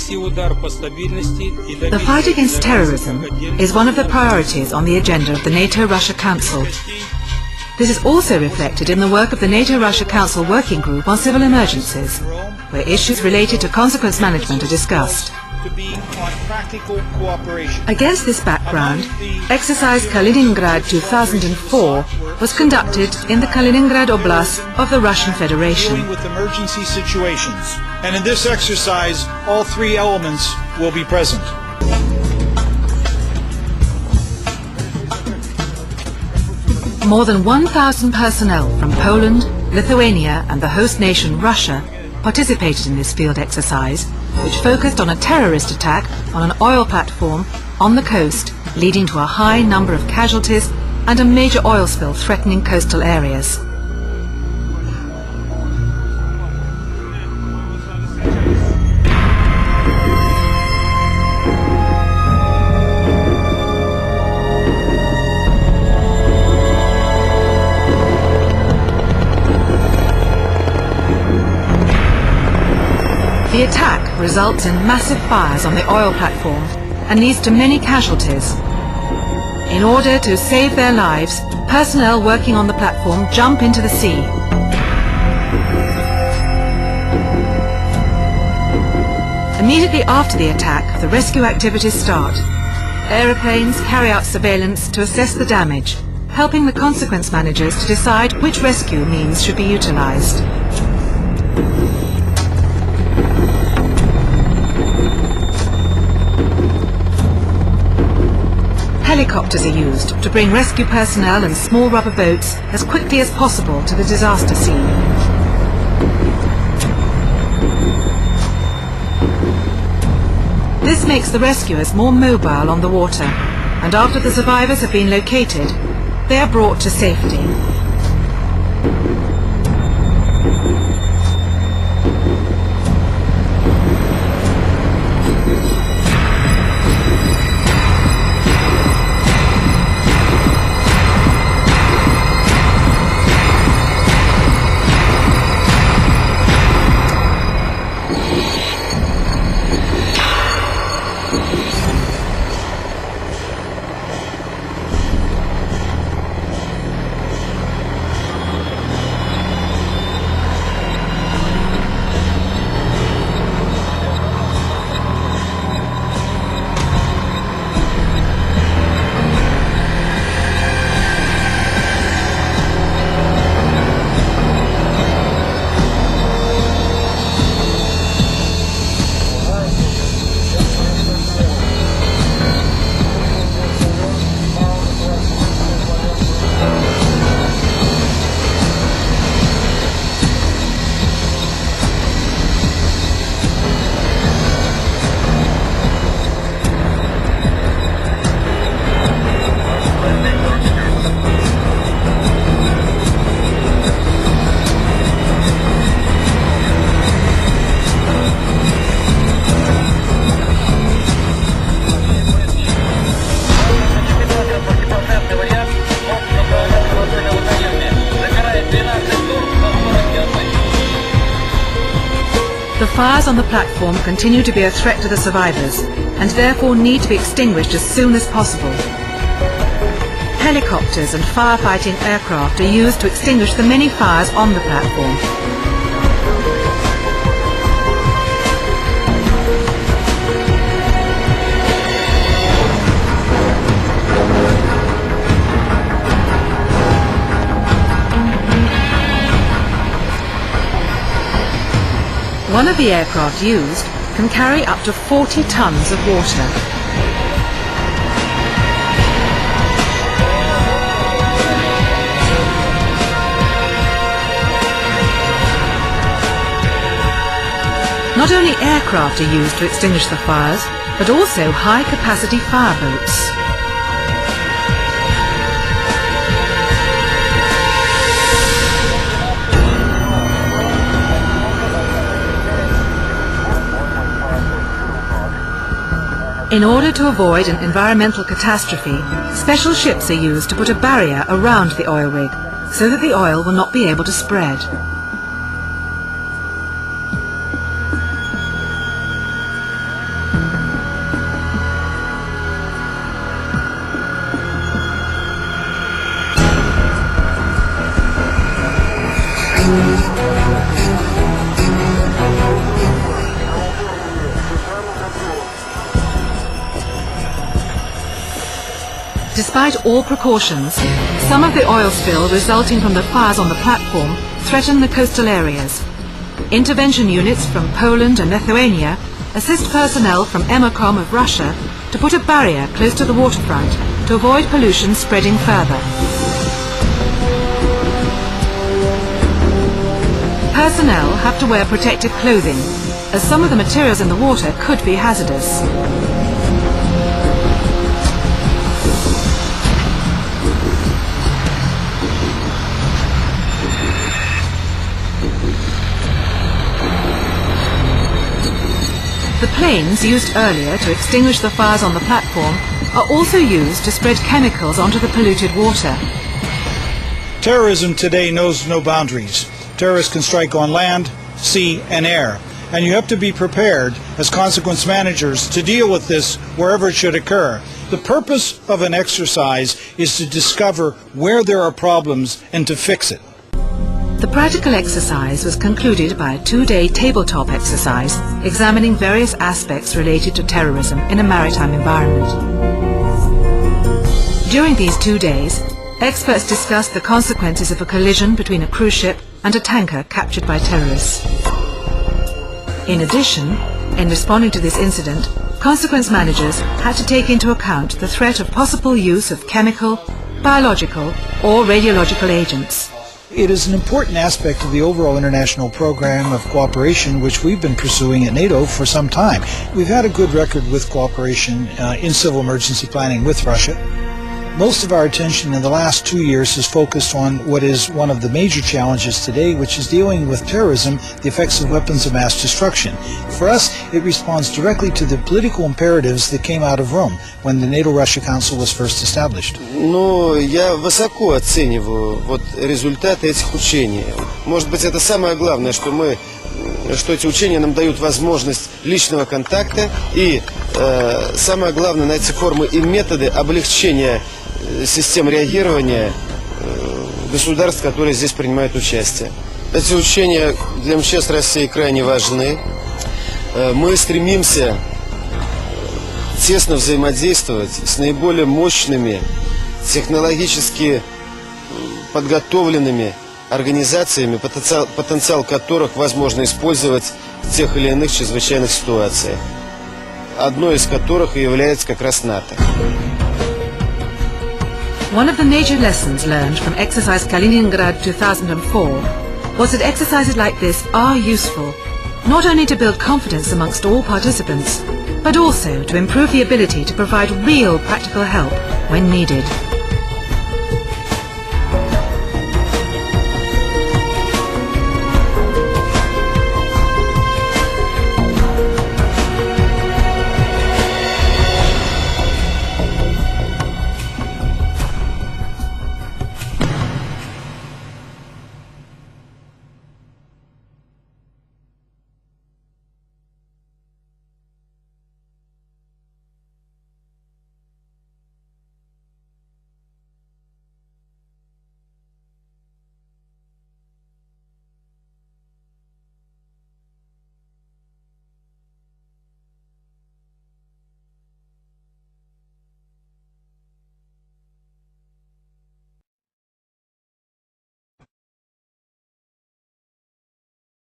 The fight against terrorism is one of the priorities on the agenda of the NATO-Russia Council. This is also reflected in the work of the NATO-Russia Council Working Group on Civil Emergencies, where issues related to consequence management are discussed. Against this background, exercise Kaliningrad 2004 was conducted in the Kaliningrad Oblast of the Russian Federation. With emergency situations, and in this exercise, all three elements will be present. More than 1,000 personnel from Poland, Lithuania and the host nation Russia participated in this field exercise, which focused on a terrorist attack on an oil platform on the coast, leading to a high number of casualties and a major oil spill threatening coastal areas. The attack results in massive fires on the oil platform and leads to many casualties. In order to save their lives, personnel working on the platform jump into the sea. Immediately after the attack, the rescue activities start. Aeroplanes carry out surveillance to assess the damage, helping the consequence managers to decide which rescue means should be utilized. Helicopters are used to bring rescue personnel and small rubber boats as quickly as possible to the disaster scene. This makes the rescuers more mobile on the water, and after the survivors have been located, they are brought to safety. The fires on the platform continue to be a threat to the survivors and therefore need to be extinguished as soon as possible. Helicopters and firefighting aircraft are used to extinguish the many fires on the platform. One of the aircraft used can carry up to 40 tons of water. Not only aircraft are used to extinguish the fires, but also high-capacity fireboats. In order to avoid an environmental catastrophe, special ships are used to put a barrier around the oil rig so that the oil will not be able to spread. Despite all precautions, some of the oil spill resulting from the fires on the platform threaten the coastal areas. Intervention units from Poland and Lithuania assist personnel from EADRCC of Russia to put a barrier close to the waterfront to avoid pollution spreading further. Personnel have to wear protective clothing, as some of the materials in the water could be hazardous. The planes used earlier to extinguish the fires on the platform are also used to spread chemicals onto the polluted water. Terrorism today knows no boundaries. Terrorists can strike on land, sea, and air. And you have to be prepared as consequence managers to deal with this wherever it should occur. The purpose of an exercise is to discover where there are problems and to fix it. The practical exercise was concluded by a 2-day tabletop exercise examining various aspects related to terrorism in a maritime environment. During these 2 days, experts discussed the consequences of a collision between a cruise ship and a tanker captured by terrorists. In addition, in responding to this incident, consequence managers had to take into account the threat of possible use of chemical, biological or radiological agents. It is an important aspect of the overall international program of cooperation which we've been pursuing at NATO for some time. We've had a good record with cooperation in civil emergency planning with Russia. Most of our attention in the last 2 years has focused on what is one of the major challenges today, which is dealing with terrorism, the effects of weapons of mass destruction. For us, it responds directly to the political imperatives that came out of Rome when the NATO-Russia Council was first established. Но я высоко оцениваю результаты этих учений. Может быть, это самое главное, что эти учения нам дают возможность личного контакта и самое главное, найти формы и методы облегчения систем реагирования государств, которые здесь принимают участие. Эти учения для МЧС России крайне важны. Мы стремимся тесно взаимодействовать с наиболее мощными, технологически подготовленными организациями, потенциал которых возможно использовать в тех или иных чрезвычайных ситуациях. Одной из которых и является как раз НАТО. One of the major lessons learned from exercise Kaliningrad 2004 was that exercises like this are useful, not only to build confidence amongst all participants, but also to improve the ability to provide real practical help when needed.